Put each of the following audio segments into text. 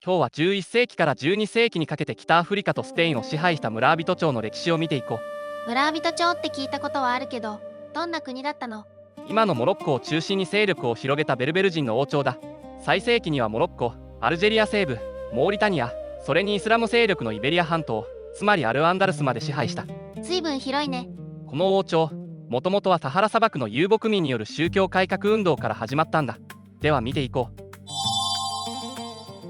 今日は11世紀から12世紀にかけて北アフリカとスペインを支配した村人朝の歴史を見ていこ村人朝って聞いたことはあるけど、どんな国だったの？う。今のモロッコを中心に勢力を広げたベルベル人の王朝だ。最盛期にはモロッコ、アルジェリア西部、モーリタニア、それにイスラム勢力のイベリア半島、つまりアルアンダルスまで支配した。随分広いね。この王朝、もともとはサハラ砂漠の遊牧民による宗教改革運動から始まったんだ。では見ていこう。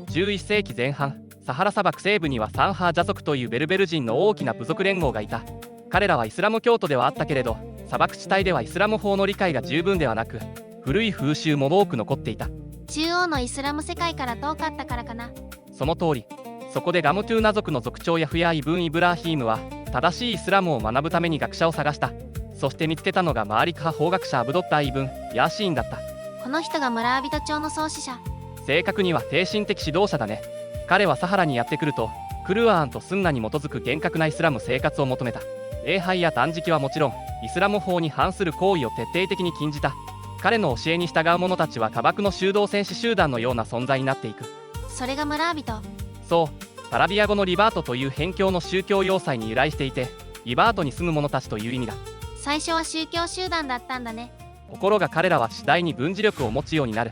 11世紀前半、サハラ砂漠西部にはサンハージャ族というベルベル人の大きな部族連合がいた。彼らはイスラム教徒ではあったけれど、砂漠地帯ではイスラム法の理解が十分ではなく、古い風習も多く残っていた。中央のイスラム世界から遠かったからかな。その通り。そこでガムトゥーナ族の族長ヤフヤ・イブン・イブラーヒームは正しいイスラムを学ぶために学者を探した。そして見つけたのがマーリク派法学者アブドッター・イブン・ヤーシーンだった。この人が村人朝の創始者。正確には精神的指導者だね。彼はサハラにやってくると、クルアーンとスンナに基づく厳格なイスラム生活を求めた。礼拝や断食はもちろん、イスラム法に反する行為を徹底的に禁じた。彼の教えに従う者たちは砂漠の修道戦士集団のような存在になっていく。それが村人。そう、アラビア語のリバートという辺境の宗教要塞に由来していて、リバートに住む者たちという意味だ。最初は宗教集団だったんだね。ところが彼らは次第に軍事力を持つようになる。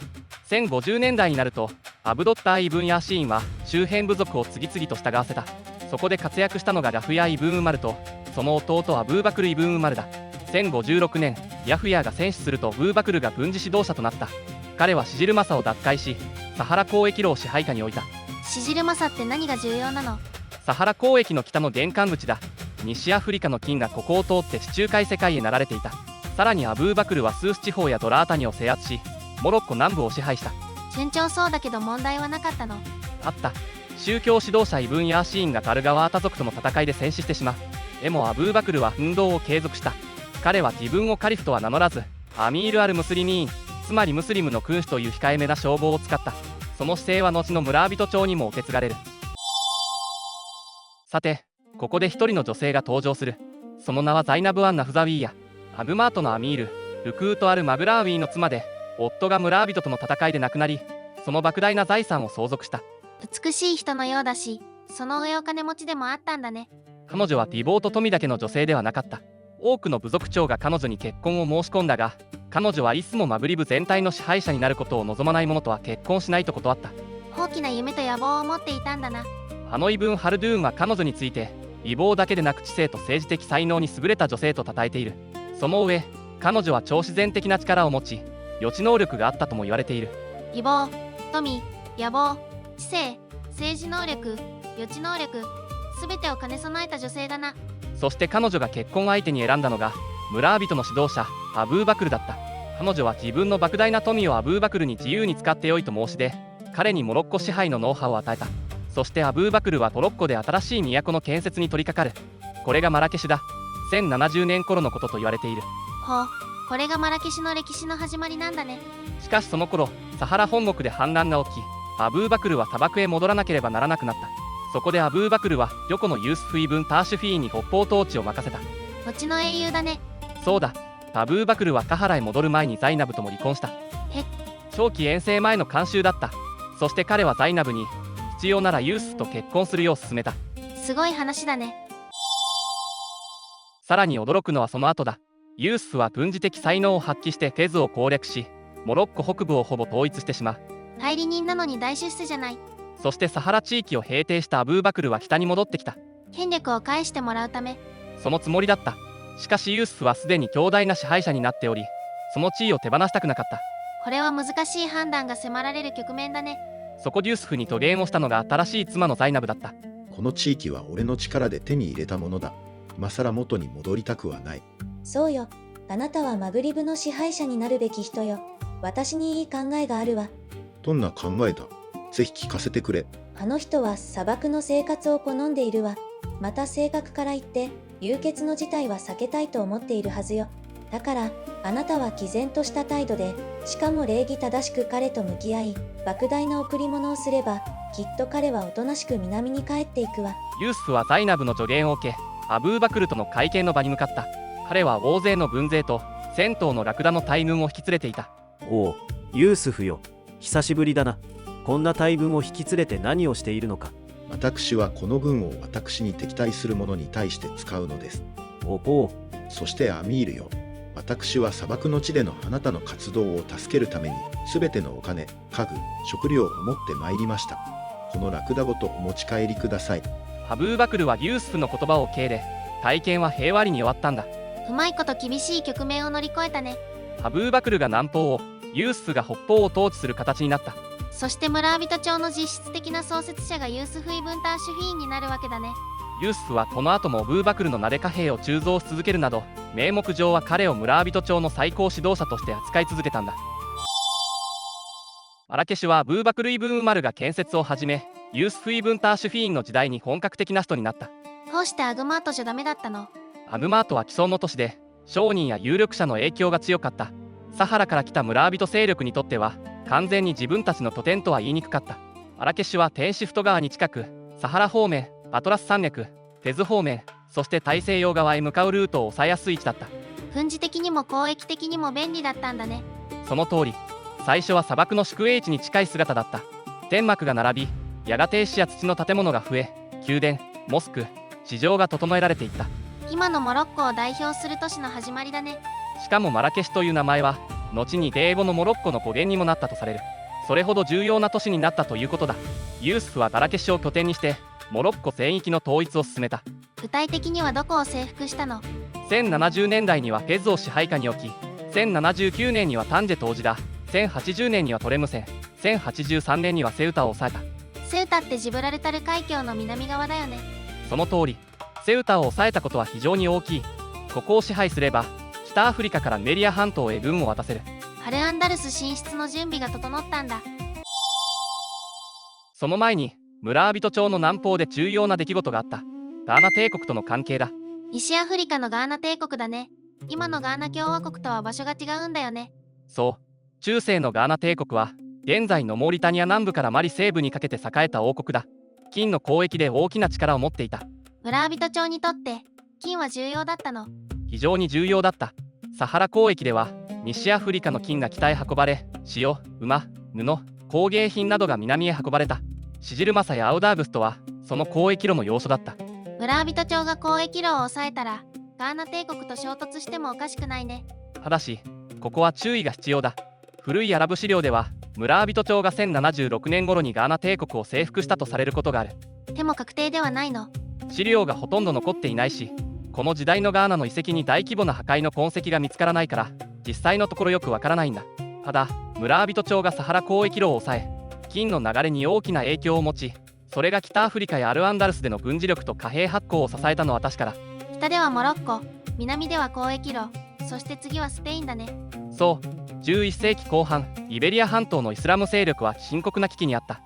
1050年代になると、アブドッター・イブン・ヤーシーンは周辺部族を次々と従わせた。そこで活躍したのがラフヤ・イブン・ウマルと、その弟アブーバクル・イブン・ウマルだ。1056年、ヤフヤが戦死するとブーバクルが軍事指導者となった。彼はシジルマサを奪回し、サハラ交易路を支配下に置いた。シジルマサって何が重要なの？サハラ交易の北の玄関口だ。西アフリカの金がここを通って地中海世界へ流れていた。さらにアブーバクルはスース地方やドラータニを制圧し、モロッコ南部を支配した。順調そうだけど問題はなかったの？あった。宗教指導者イブン・ヤーシーンがタルガワータ族との戦いで戦死してしまう。でもアブーバクルは運動を継続した。彼は自分をカリフとは名乗らず、アミール・アル・ムスリミーン、つまりムスリムの君主という控えめな称号を使った。その姿勢は後の村人朝にも受け継がれる。さて、ここで一人の女性が登場する。その名はザイナブ・アン・ナフザウィーヤ。アブマートのアミール、ルクート・アル・マグラーウィーの妻で、夫が村人との戦いで亡くなり、その莫大な財産を相続した。美しい人のようだし、その上お金持ちでもあったんだね。彼女は美貌と富だけの女性ではなかった。多くの部族長が彼女に結婚を申し込んだが、彼女はいつもマグリブ全体の支配者になることを望まない者とは結婚しないと断った。大きな夢と野望を持っていたんだな。ハノイブン・ハルドゥーンは彼女について、美貌だけでなく知性と政治的才能に優れた女性と称えている。その上、彼女は超自然的な力を持ち、予知能力があったとも言われている。美貌、富、野望、知性、政治能力、予知能力、全てを兼ね備えた女性だな。そして彼女が結婚相手に選んだのが村人の指導者アブーバクルだった。彼女は自分の莫大な富をアブーバクルに自由に使ってよいと申し出、彼にモロッコ支配のノウハウを与えた。そしてアブーバクルはトロッコで新しい都の建設に取り掛かる。これがマラケシュだ。1070年頃のことと言われている。ほう、これがマラケシュの歴史の始まりなんだね。しかしその頃、サハラ本国で反乱が起き、アブーバクルは砂漠へ戻らなければならなくなった。そこでアブーバクルは横のユースフ・イブン・ターシュフィーに北方統治を任せた。後の英雄だね。そうだ。アブーバクルはカハラへ戻る前にザイナブとも離婚した。長期遠征前の慣習だった。そして彼はザイナブに必要ならユースフと結婚するよう勧めた。すごい話だね。さらに驚くのはその後だ。ユースフは軍事的才能を発揮してフェズを攻略し、モロッコ北部をほぼ統一してしまう。代理人なのに大出世じゃない。そしてサハラ地域を平定したアブーバクルは北に戻ってきた。権力を返してもらうため。そのつもりだった。しかしユースフはすでに強大な支配者になっており、その地位を手放したくなかった。これは難しい判断が迫られる局面だね。そこでユースフに助言をしたのが新しい妻のザイナブだった。この地域は俺の力で手に入れたものだ。今更元に戻りたくはない。そうよ。あなたはマグリブの支配者になるべき人よ。私にいい考えがあるわ。どんな考えだ？ぜひ聞かせてくれ。あの人は砂漠の生活を好んでいるわ。また性格から言って流血の事態は避けたいと思っているはずよ。だからあなたは毅然とした態度で、しかも礼儀正しく彼と向き合い、莫大な贈り物をすれば、きっと彼はおとなしく南に帰っていくわ。ユースフはザイナブの助言を受け、アブーバクルとの会見の場に向かった。彼は大勢の軍勢と1000頭のラクダの大群を引き連れていた。おお、ユースフよ。久しぶりだな。こんな大軍を引き連れて何をしているのか。私はこの軍を私に敵対する者に対して使うのです。おお、そしてアミールよ、私は砂漠の地でのあなたの活動を助けるために全てのお金、家具、食料を持ってまいりました。このラクダごとお持ち帰りください。アブーバクルはユースフの言葉を受け入れ、体験は平和裏に終わったんだ。うまいこと厳しい局面を乗り越えたね。アブーバクルが南方を、ユースフが北方を統治する形になった。そして村人町の実質的な創設者がユースフ・イブン・ターシュフィーンになるわけだね。ユースフはこの後もアブーバクルの名で貨幣を鋳造し続けるなど、名目上は彼を村人町の最高指導者として扱い続けたんだ。マラケシュはアブーバクル・イブン・ウマルが建設を始め、ユースフ・イブン・ターシュフィーンの時代に本格的な首都になった。どうしてアグマートじゃダメだったの？アグマートは既存の都市で、商人や有力者の影響が強かった。サハラから来た村人勢力にとっては、完全に自分たちの拠点とは言いにくかった。マラケシュはテンシフト川に近く、サハラ方面、アトラス山脈、フェズ方面、そして大西洋側へ向かうルートを抑えやすい位置だった。軍事的にも交易的にも便利だったんだね。その通り、最初は砂漠の宿営地に近い姿だった。天幕が並び、やがて石や土の建物が増え、宮殿、モスク、市場が整えられていった。今のモロッコを代表する都市の始まりだね。しかもマラケシュという名前は、後に英語のモロッコの語源にもなったとされる。それほど重要な都市になったということだ。ユースフはマラケシュを拠点にして、モロッコ全域の統一を進めた。具体的にはどこを征服したの？1070年代にはフェズを支配下に置き、1079年にはタンジェとオジダ、1080年にはトレムセン、1083年にはセウタを抑えた。セウタってジブラルタル海峡の南側だよね。その通り、セウタを抑えたことは非常に大きい。ここを支配すれば、北アフリカからメリア半島へ軍を渡せる。ハルアンダルス進出の準備が整ったんだ。その前に、村人町の南方で重要な出来事があった。ガーナ帝国との関係だ。西アフリカのガーナ帝国だね。今のガーナ共和国とは場所が違うんだよね。そう、中世のガーナ帝国は、現在のモーリタニア南部からマリ西部にかけて栄えた王国だ。金の交易で大きな力を持っていた。村人町にとって金は重要だったの？非常に重要だった。サハラ交易では西アフリカの金が北へ運ばれ、塩、馬、布、工芸品などが南へ運ばれた。シジルマサやアウダーブスとはその交易路の要所だった。村人町が交易路を抑えたらガーナ帝国と衝突してもおかしくないね。ただしここは注意が必要だ。古いアラブ資料では村人町が1076年頃にガーナ帝国を征服したとされることがある。でも確定ではないの？資料がほとんど残っていないし、この時代のガーナの遺跡に大規模な破壊の痕跡が見つからないから実際のところよくわからないんだ。ただ村人町がサハラ交易路を抑え、金の流れに大きな影響を持ち、それが北アフリカやアルアンダルスでの軍事力と貨幣発行を支えたのは確かだ。北ではモロッコ、南では交易路、そして次はスペインだね。そう、11世紀後半、イベリア半島のイスラム勢力は深刻な危機にあった。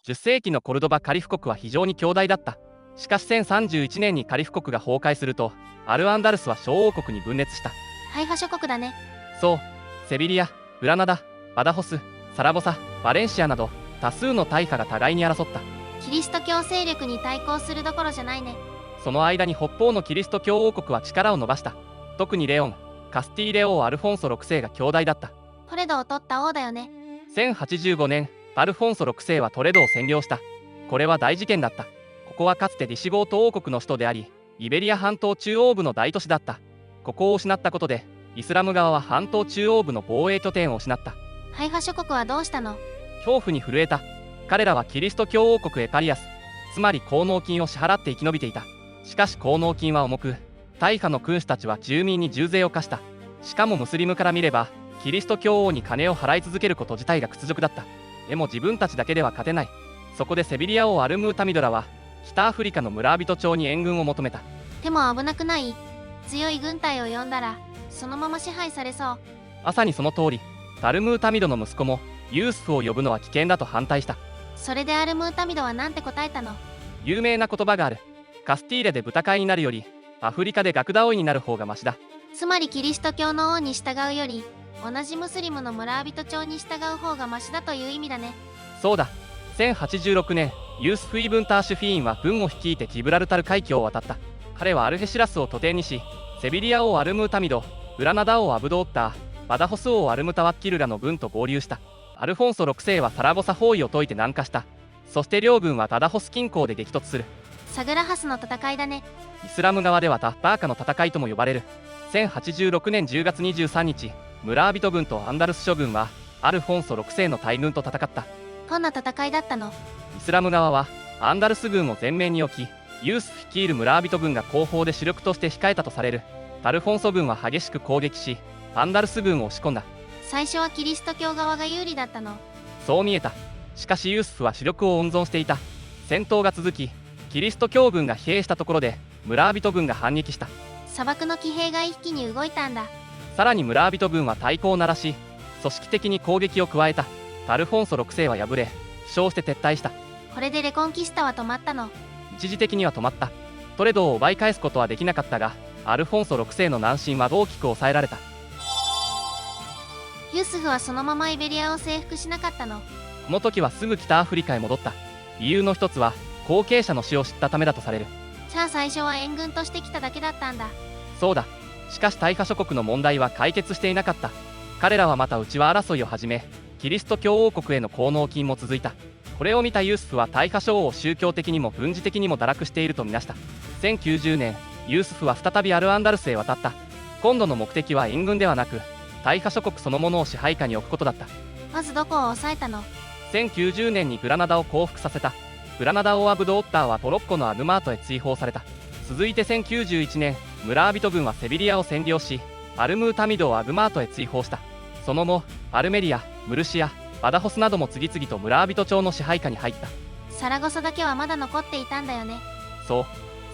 10世紀のコルドバカリフ国は非常に強大だった。しかし1031年にカリフ国が崩壊すると、アルアンダルスは小王国に分裂した。ハイファ諸国だね。そう、セビリア、グラナダ、バダホス、サラボサ、バレンシアなど多数の大派が互いに争った。キリスト教勢力に対抗するどころじゃないね。その間に北方のキリスト教王国は力を伸ばした。特にレオン、カスティーレ王アルフォンソ6世が強大だった。トレドを取った王だよね。1085年、アルフォンソ6世はトレドを占領した。これは大事件だった。ここはかつてディシゴート王国の首都であり、イベリア半島中央部の大都市だった。ここを失ったことで、イスラム側は半島中央部の防衛拠点を失った。ハイファ諸国はどうしたの？恐怖に震えた。彼らはキリスト教王国エパリアス、つまり効能金を支払って生き延びていた。しかし効能金は重く、大派の君主たちは住民に重税を課した。しかもムスリムから見れば、キリスト教王に金を払い続けること自体が屈辱だった。でも自分たちだけでは勝てない。そこでセビリア王アルムータミドラは、北アフリカの村人町に援軍を求めた。でも危なくない？強い軍隊を呼んだら、そのまま支配されそう。まさにその通り、タルムータミドの息子も、ユースフを呼ぶのは危険だと反対した。それでアルムータミドは何て答えたの？有名な言葉がある。カスティーレで豚飼いになるより、アフリカで学ダオイになる方がマシだ。つまりキリスト教の王に従うより、同じムスリムの村人町に従う方がマシだという意味だね。そうだ。1086年、ユースフ・イブン・ターシュフィーンは軍を率いてジブラルタル海峡を渡った。彼はアルヘシラスを拠点にし、セビリア王アルムータミド、グラナダ王アブドーッター、バダホス王アルムタワッキルらの軍と合流した。アルフォンソ6世はサラゴサ包囲を解いて南下した。そして両軍はタダホス近郊で激突する。サグラハスの戦いだね。イスラム側ではタッバーカの戦いとも呼ばれる。1086年10月23日、村人軍とアンダルス諸軍はアルフォンソ6世の大軍と戦った。どんな戦いだったの？イスラム側はアンダルス軍を前面に置き、ユースフ率いる村人軍が後方で主力として控えたとされる。アルフォンソ軍は激しく攻撃し、アンダルス軍を押し込んだ。最初はキリスト教側が有利だったの？そう見えた。しかしユースフは主力を温存していた。戦闘が続き、キリスト教軍が疲弊したところで村人軍が反撃した。砂漠の騎兵が一気に動いたんだ。さらに村人軍は太鼓を鳴らし、組織的に攻撃を加えた。アルフォンソ6世は敗れ、負傷して撤退した。これでレコンキスタは止まったの？一時的には止まった。トレドを奪い返すことはできなかったが、アルフォンソ6世の南進は大きく抑えられた。ユースフはそのままイベリアを征服しなかったの？この時はすぐ北アフリカへ戻った。理由の一つは後継者の死を知ったためだとされる。じゃあ最初は援軍として来ただけだったんだ。そうだ。しかし大破諸国の問題は解決していなかった。彼らはまた内輪争いを始め、キリスト教王国への効能金も続いた。これを見たユースフは大破諸王を宗教的にも軍事的にも堕落しているとみなした。1090年、ユースフは再びアルアンダルスへ渡った。今度の目的は援軍ではなく、大破諸国そのものを支配下に置くことだった。まずどこを抑えたの1090年にグラナダを降伏させた。グラナダ王アブド・オッターはトロッコのアヌマートへ追放された。続いて1091年、村人軍はセビリアを占領し、アルムータミドをアグマートへ追放した。その後、アルメリア、ムルシア、バダホスなども次々と村人朝の支配下に入った。サラゴサだけはまだ残っていたんだよね。そう、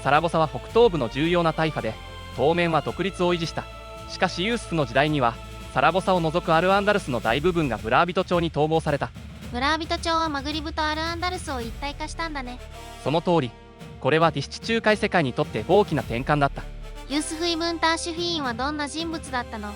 サラゴサは北東部の重要な大破で、当面は独立を維持した。しかしユースフの時代には、サラゴサを除くアルアンダルスの大部分が村人朝に統合された。村人朝はマグリブとアルアンダルスを一体化したんだね。その通り、これはディシチ仲介世界にとって大きな転換だった。ユースフ・イブン・ターシュフィーンはどんな人物だったの？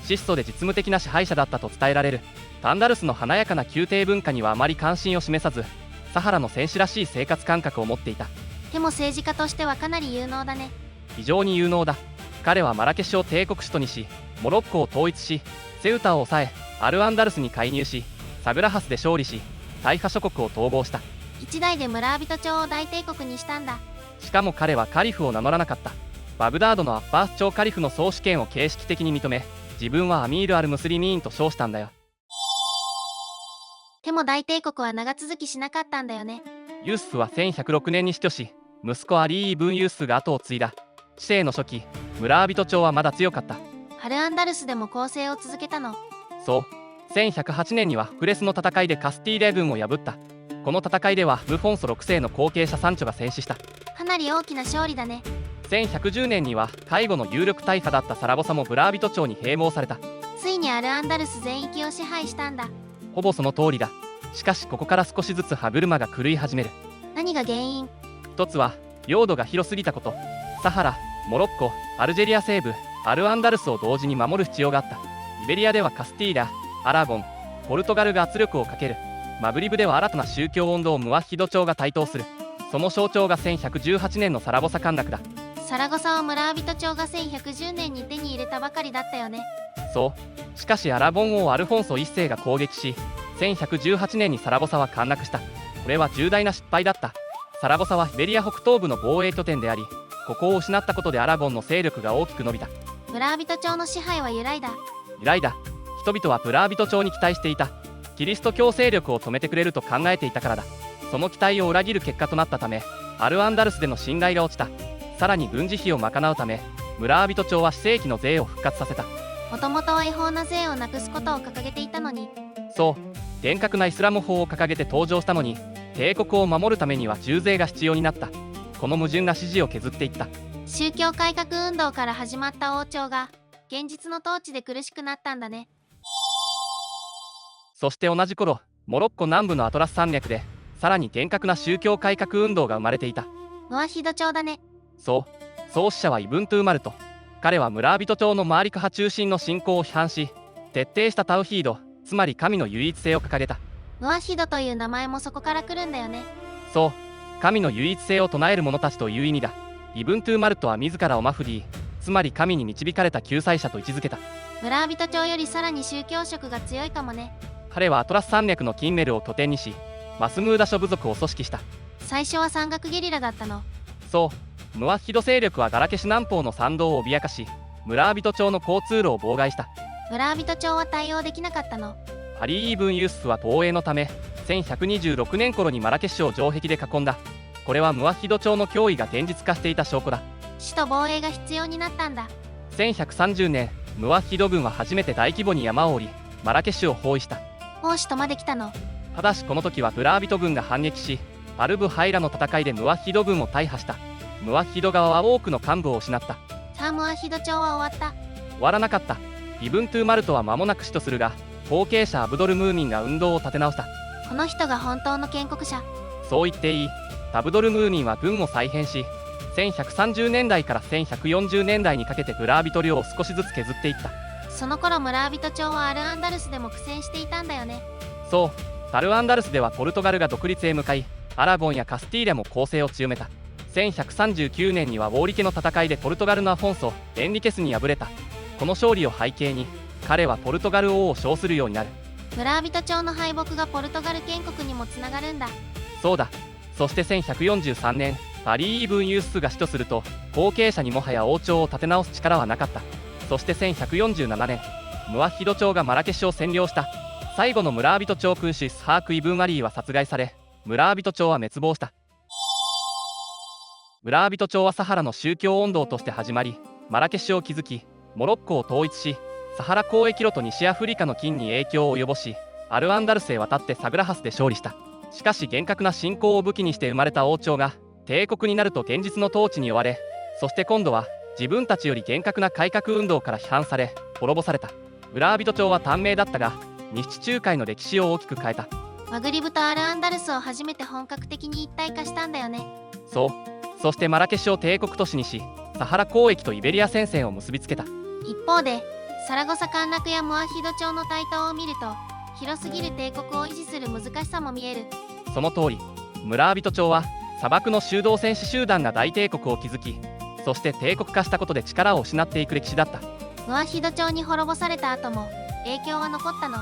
質素で実務的な支配者だったと伝えられる。アンダルスの華やかな宮廷文化にはあまり関心を示さず、サハラの戦士らしい生活感覚を持っていた。でも政治家としてはかなり有能だね。非常に有能だ。彼はマラケシュを帝国首都にし、モロッコを統一し、セウタを抑え、アルアンダルスに介入し、サグラハスで勝利し、大破諸国を統合した。一代で村人朝を大帝国にしたんだ。しかも彼はカリフを名乗らなかった。バグダードのアッバース朝カリフの総主権を形式的に認め、自分はアミール・アル・ムスリミーンと称したんだよ。でも大帝国は長続きしなかったんだよね。ユースフは1106年に死去し、息子アリー・イブン・ユースフが後を継いだ。治世の初期、村人朝はまだ強かった。アルアンダルスでも攻勢を続けたの？そう。1108年にはフレスの戦いでカスティーリャ軍を破った。この戦いではルフォンソ6世の後継者サンチョが戦死した。かなり大きな勝利だね。1110年には介護の有力大破だったサラゴサもブラービト朝に併合された。ついにアルアンダルス全域を支配したんだ。ほぼその通りだ。しかしここから少しずつ歯車が狂い始める。何が原因？一つは領土が広すぎたこと。サハラ、モロッコ、アルジェリア西部、アルアンダルスを同時に守る必要があった。イベリアではカスティーラ、アラゴン、ポルトガルが圧力をかける。マグリブでは新たな宗教運動ムワヒド朝が台頭する。その象徴が1118年のサラゴサ陥落だ。サラゴサは村人朝が1110年に手に入れたばかりだったよね。そう。しかしアラゴン王アルフォンソ1世が攻撃し、1118年にサラゴサは陥落した。これは重大な失敗だった。サラゴサはイベリア北東部の防衛拠点であり、ここを失ったことでアラゴンの勢力が大きく伸びた。村人朝の支配は揺らいだ。揺らいだ。人々はブラービト朝に期待していた。キリスト教勢力を止めてくれると考えていたからだ。その期待を裏切る結果となったため、アルアンダルスでの信頼が落ちた。さらに軍事費を賄うため、村人朝は非正規の税を復活させた。もともとは違法な税をなくすことを掲げていたのに。そう。厳格なイスラム法を掲げて登場したのに、帝国を守るためには重税が必要になった。この矛盾が支持を削っていった。宗教改革運動から始まった王朝が現実の統治で苦しくなったんだね。そして同じ頃、モロッコ南部のアトラス山脈でさらに厳格な宗教改革運動が生まれていた。ムワヒド朝だね。そう。創始者はイブントゥーマルト。彼は村人朝のマーリク派中心の信仰を批判し、徹底したタウヒード、つまり神の唯一性を掲げた。ムワヒドという名前もそこから来るんだよね。そう。神の唯一性を唱える者たちという意味だ。イブントゥーマルトは自らをマフディ、つまり神に導かれた救済者と位置づけた。村人朝よりさらに宗教色が強いかもね。彼はアトラス山脈のキンメルを拠点にし、マスムーダ諸部族を組織した。最初は山岳ゲリラだったの。そう、ムワッヒド勢力はガラケシュ南方の山道を脅かし、ムラービト朝の交通路を妨害した。村人町は対応できなかったの。アリー・イブン・ユースフは防衛のため、1126年頃にマラケシュを城壁で囲んだ。これはムワッヒド朝の脅威が現実化していた証拠だ。首都防衛が必要になったんだ。1130年、ムワッヒド軍は初めて大規模に山を降り、マラケシュを包囲した。もう首都まで来たの。ただしこの時はブラービト軍が反撃し、バルブハイラの戦いでムワッヒド軍を大破した。ムワッヒド側は多くの幹部を失った。さあムワヒド町は終わった。終わらなかった。イブン・トゥーマルトは間もなく死とするが、後継者アブドル・ムーミンが運動を立て直した。この人が本当の建国者。そう言っていい。アブドル・ムーミンは軍を再編し、1130年代から1140年代にかけてブラービト領を少しずつ削っていった。その頃村人町はアルアンダルスでも苦戦していたんだよね。そう、アルアンダルスではポルトガルが独立へ向かい、アラゴンやカスティーリャも攻勢を強めた。1139年にはウォーリケの戦いでポルトガルのアフォンソ・エンリケスに敗れた。この勝利を背景に、彼はポルトガル王を称するようになる。村人町の敗北がポルトガル建国にもつながるんだ。そうだ。そして1143年、アリー・イブン・ユースフが死とすると、後継者にもはや王朝を立て直す力はなかった。そして1147年、ムワッヒド朝がマラケシュを占領した。最後のムラービト朝君主イスハーク・イブン・アリーは殺害され、ムラービト朝は滅亡した。ムラービト朝はサハラの宗教運動として始まり、マラケシュを築き、モロッコを統一し、サハラ交易路と西アフリカの金に影響を及ぼし、アルアンダルスへ渡ってサグラハスで勝利した。しかし厳格な信仰を武器にして生まれた王朝が帝国になると現実の統治に追われ、そして今度は自分たちより厳格な改革運動から批判され滅ぼされた。ムラービト朝は短命だったが、西地中海の歴史を大きく変えた。マグリブとアルアンダルスを初めて本格的に一体化したんだよね。そう。そしてマラケシュを帝国都市にし、サハラ交易とイベリア戦線を結びつけた。一方でサラゴサ陥落やムワヒド朝の台頭を見ると、広すぎる帝国を維持する難しさも見える。その通り、ムラービト朝は砂漠の修道戦士集団が大帝国を築き、そして帝国化したことで力を失っていく歴史だった。ムワヒド朝に滅ぼされた後も影響は残ったの。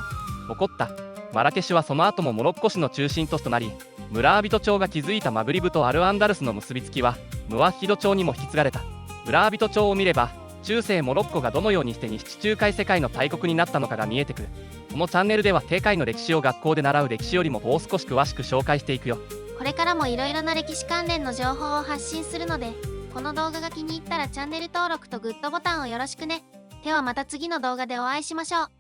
残った。マラケシュはその後もモロッコ市の中心都市となり、ムラービト朝が築いたマグリブとアルアンダルスの結びつきはムワッヒド朝にも引き継がれた。ムラービト朝を見れば、中世モロッコがどのようにして西地中海世界の大国になったのかが見えてくる。このチャンネルでは世界の歴史を学校で習う歴史よりももう少し詳しく紹介していくよ。これからもいろいろな歴史関連の情報を発信するので、この動画が気に入ったらチャンネル登録とグッドボタンをよろしくね。ではまた次の動画でお会いしましょう。